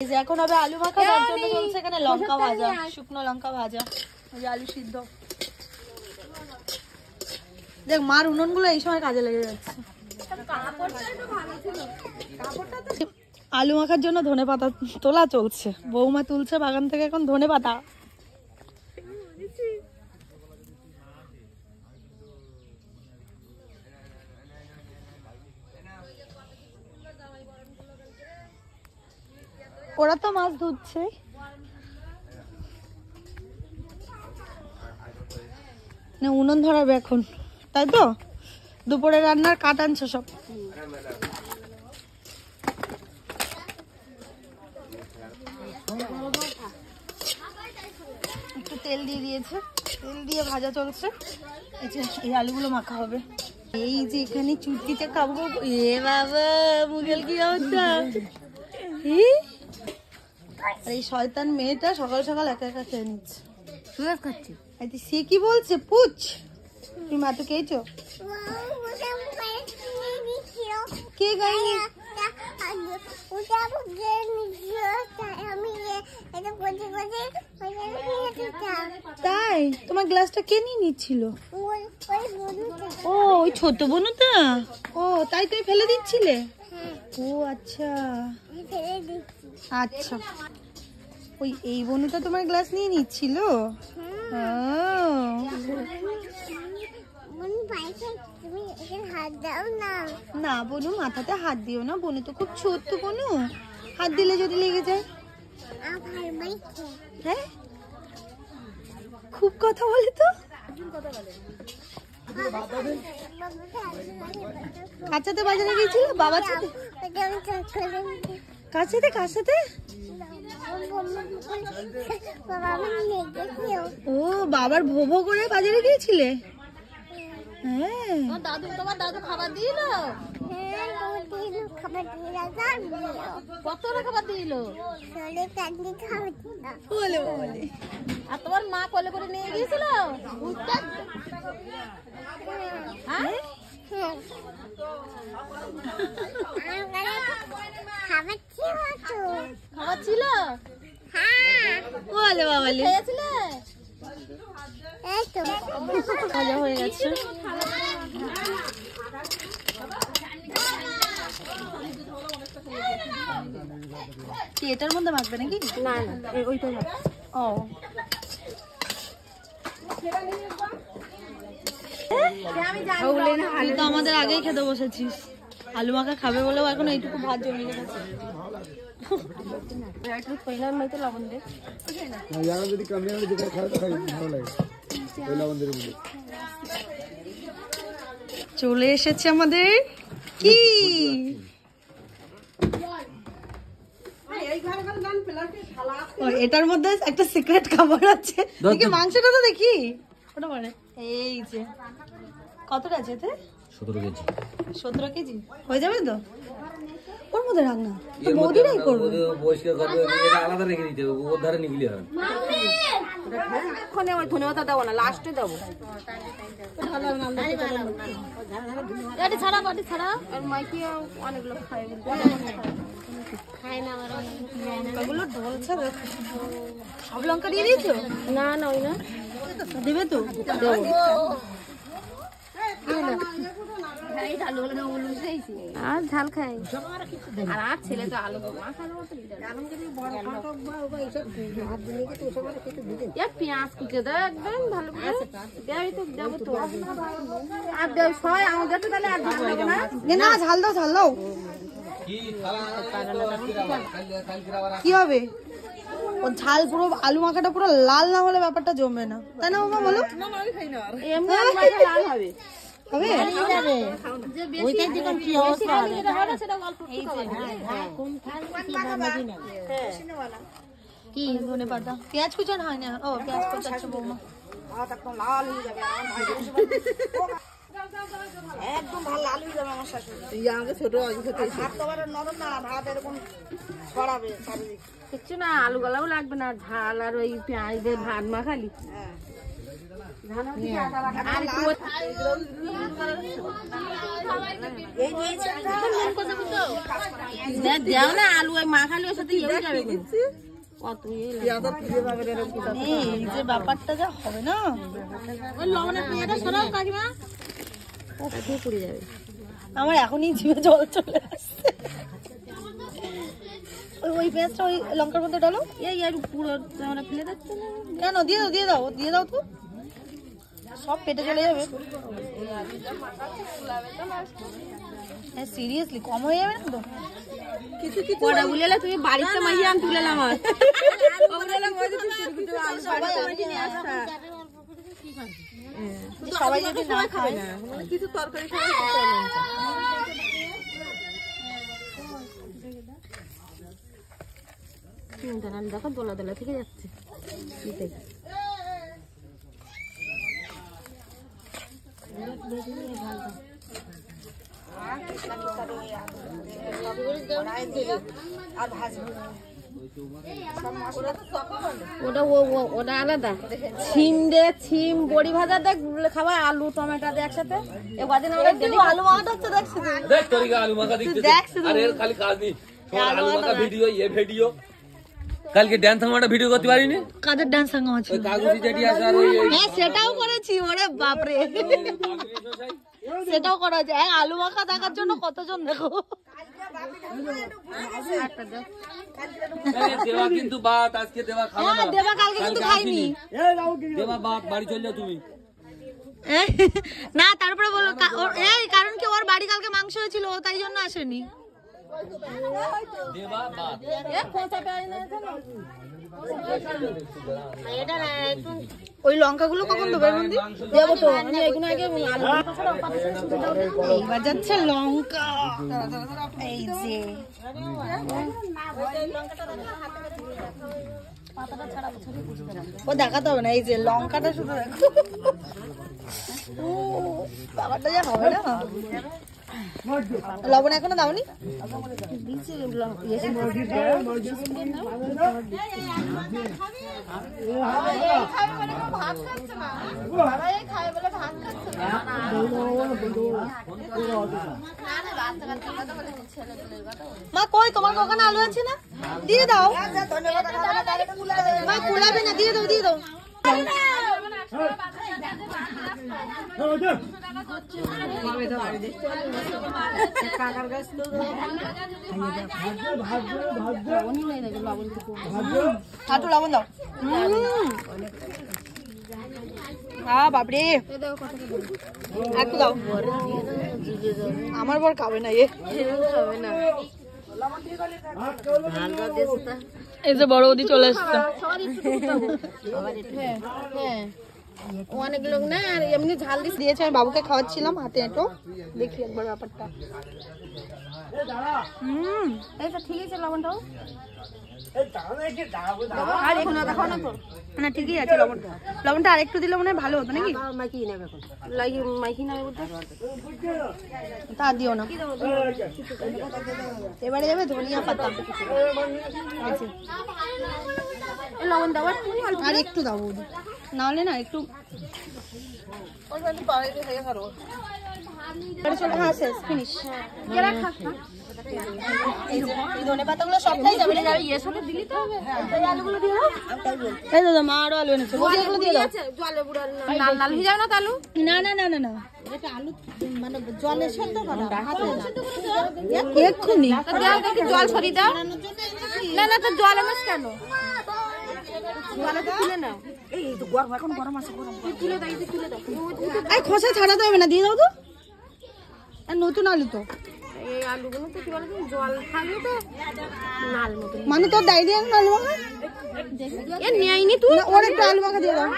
এই যে এখন হবে আলু মাখা, তার জন্য চলছে এখানে লঙ্কা ভাজা, শুকনো লঙ্কা ভাজা, ওই যে আলু সিদ্ধ। দেখ মার উনুনগুলো এই সময় কাজে লেগে যাচ্ছে। আলু মাখার জন্য ধনেপাতা তোলা চলছে, বৌমা তুলছে বাগান থেকে এখন ধনেপাতা। ওরা তো মাছ ধুচ্ছে। না উনুন ধরাবে এখন, তাই তো? দুপুরে রান্নার কাট আনছো সব? একটু তেল দিয়ে দিয়েছে, তেল দিয়ে ভাজা চলছে। এই আলুগুলো মাখা হবে। এই যে এখানে চুটকিতে খাবো। এ বাবা মুগেল কি অবস্থা! এই শয়তান মেয়েটা সকাল সকাল একা একা খেয়ে নিচ্ছে। সে কি বলছে? পুচ তুমি মাথা খেয়েছো? কে গাইনি? তাই তোমার গ্লাসটা কে নিয়ে নিচ্ছিল? ও ওই ছোট বোনটা। ও তাই তুই ফেলে দিচ্ছিলে? ও আচ্ছা আচ্ছা, ওই এই বনুটা তোমার গ্লাস নিয়ে নিচ্ছিল। না বনু মাথাতে হাত দিও না, বনু তো খুব ছোট্ট, বনু হাত দিলে যদি লেগে যায়। হ্যাঁ খুব কথা বলে তো। কার সাথে বাজারে গিয়েছিল? বাবার সাথে? কার সাথে? কার সাথে? ও বাবার ভোভো করে বাজারে গিয়েছিলে? হ্যাঁ দাদু, তোমার দাদু খাবার দিল? কত খাবার দিল? আর তোমার মা কোলে করে নিয়ে গিয়েছিল? খাবার ছিল? বলে বাবা খেয়েছিলে? মজা হয়ে গেছে। এটার মধ্যে মাখবে নাকি? না না ওইটাই। ও তুই তো আমাদের আগেই খেতে বসেছিস। আলু মাখা খাবে বলেও এখন এইটুকু ভাত জমিয়ে গেছে। চলে এসেছে আমাদের কি এটার মধ্যে একটা সিক্রেট খাবার আছে। দেখি মাংসটা তো দেখি। ওটা মানে এই যে কতটা আছে এতে? 17 কেজি। 17 কেজি হয়ে যাবে তো? ওর মধ্যে রাখ না, তো বৌদিরাই করবে। পরিষ্কার করবে, এটা আলাদা রেখে দিতে হবে, ওর ধারে নিগলি হয়। ওখানে ওই ধনেপাতা দাও না, লাস্টে দাও। গাড়ি ছাড়া, গাড়ি ছাড়া। আর মাইকে অনেকগুলো খায়, খায় না। আমার ওগুলো ঢলছে। সব লঙ্কা দিয়ে দিয়েছো? না না ওই না দেবে তো। আর ঝাল খাই আর ছেলে তো আলু পেঁয়াজ কুচে দাও একদম ভালো করে দেবো তো। আর সবাই আমাদের তো তাহলে আর না ঝাল দাও, ঝাল দাও। কি হবে ও ঝাল? পুরো আলু মাখাটা পুরো লাল না হলে ব্যাপারটা জমবে না, তাই না মামা? বলো লাল হবে। কি ধনেপাতা পেঁয়াজ কুচানো হয় না? ও পেঁয়াজ কুচাচ্ছে বৌমা। একদম ভালো লাল হয়ে যাবে আমার শাশুড়ি। আমাকে ছোট নরম না, ভাত এরকম ছড়াবে কিচ্ছু না, আলু গলাও লাগবে না, ঝাল আর ওই পেঁয়াজ দিয়ে ভাত মাখালি দেও না আলু মাখালি ওর সাথে যাবে যে ব্যাপারটা যা হবে না, লবণের পেঁয়াজটা সরাও কাকিমা, ও কোথায় পড়ে যাবে। আমার এখনই জিভে জল চলে আসছে। ওই পেঁয়াজটা ওই লঙ্কার মধ্যে ডালো। এই আর পুরো আমরা ফেলে দিচ্ছি না কেন? দিয়ে দাও তো, সব পেটে চলে যাবে। হ্যাঁ সিরিয়াসলি কম হয়ে যাবে না তো? কিছু ওটা বলেলে তুমি বাড়িতে মাইয়া আন তুলে নাও। সবাই যদি না খায় না কিছু তরকারি দেখো দোলা দোলা থেকে যাচ্ছে। ওটা আলাদা। ছিম বড়ি ভাজা দেখ খাবার, আলু টমেটো দিয়ে একসাথে। আলু মাখা হচ্ছে দেখছি, দেখ তোর আলু মাখা দেখছিস। আরে এর খালি কাজ নেই, আলু মাখা ভিডিও, ভিডিও কালকে ডান্স হাঙ্গামাটা ভিডিও করতে পারিনি। কাদের ডান্স হাঙ্গামা আছে? ওই কাগজি যেটি আছে আর ওই হ্যাঁ সেটাও করেছি। ওরে বাপ রে, সেটাও করা যায়। আলু মাখা দেখার জন্য কতজন দেখো। দেওয়া কিন্তু বাত আজকে দেওয়া খাওয়া না। দেবা কালকে কিন্তু খাইনি। দেওয়া বাত বাড়ি চলে যাও তুমি। না তারপরে বলো এই কারণ কি ওর বাড়ি কালকে মাংস হয়েছিল, ও তাই জন্য আসেনি। দেওয়া বাত ওই লঙ্কাগুলো কখন দেবে? দেবো তো আমি এগুলো আগে এইবার যাচ্ছে লঙ্কা। এই যে ও দেখাতে হবে না, এই যে লঙ্কাটা শুধু দেখো। ও ব্যাপারটা যা হবে না। লবণ এখনো দাওনি? মা কই তোমার ওখানে আলু আছে না? দিয়ে দাও। মা কুলাবে না, দিয়ে দাও। হাঁটু লবণ দাও। বাপরে একটু দাও। আমার বর খাবে না, এই যে বড় ওদি চলে আসছে। অনেক লোক না এমনি ঝাল দিয়েছে। আমি বাবুকে খাওয়াচ্ছিলাম হাতে এঁটো, দেখি একবার ব্যাপারটা। ঠিক আছে লবণটাও না ঠিকই আছে। লবণটা আরেকটু দিলে মনে হয় ভালো হতো নাকি? মাইকি নেবে বলতে তা দিও না। এবারে যাবে ধনিয়া পাতা। লবণ দেওয়ার আর একটু দাও বৌদি, নাহলে না একটু হ্যাঁ শেষ ফিনিশ। ধনে পাতাগুলো সবটাই যাবে। এই দাদা মা আরো আলু এনেছে, দিয়ে দাও। লাল লাল হয়ে যাবে না তালু? না আলু মানে জলে সেদ্ধ করা, এক্ষুনি জল সরিয়ে দাও। না তো জল আমার কেন? খোসা ছাড়াতে হবে না, দিয়ে দাও তো। নতুন আলু তো, এই আলুগুলো তো কি বলতো জল থাকলে তো লাল মতো মানে তোর দাই দিয়ে আলু মাখা এ নেয়নি তুই। ওর একটু আলু মাখা দিয়ে দাও।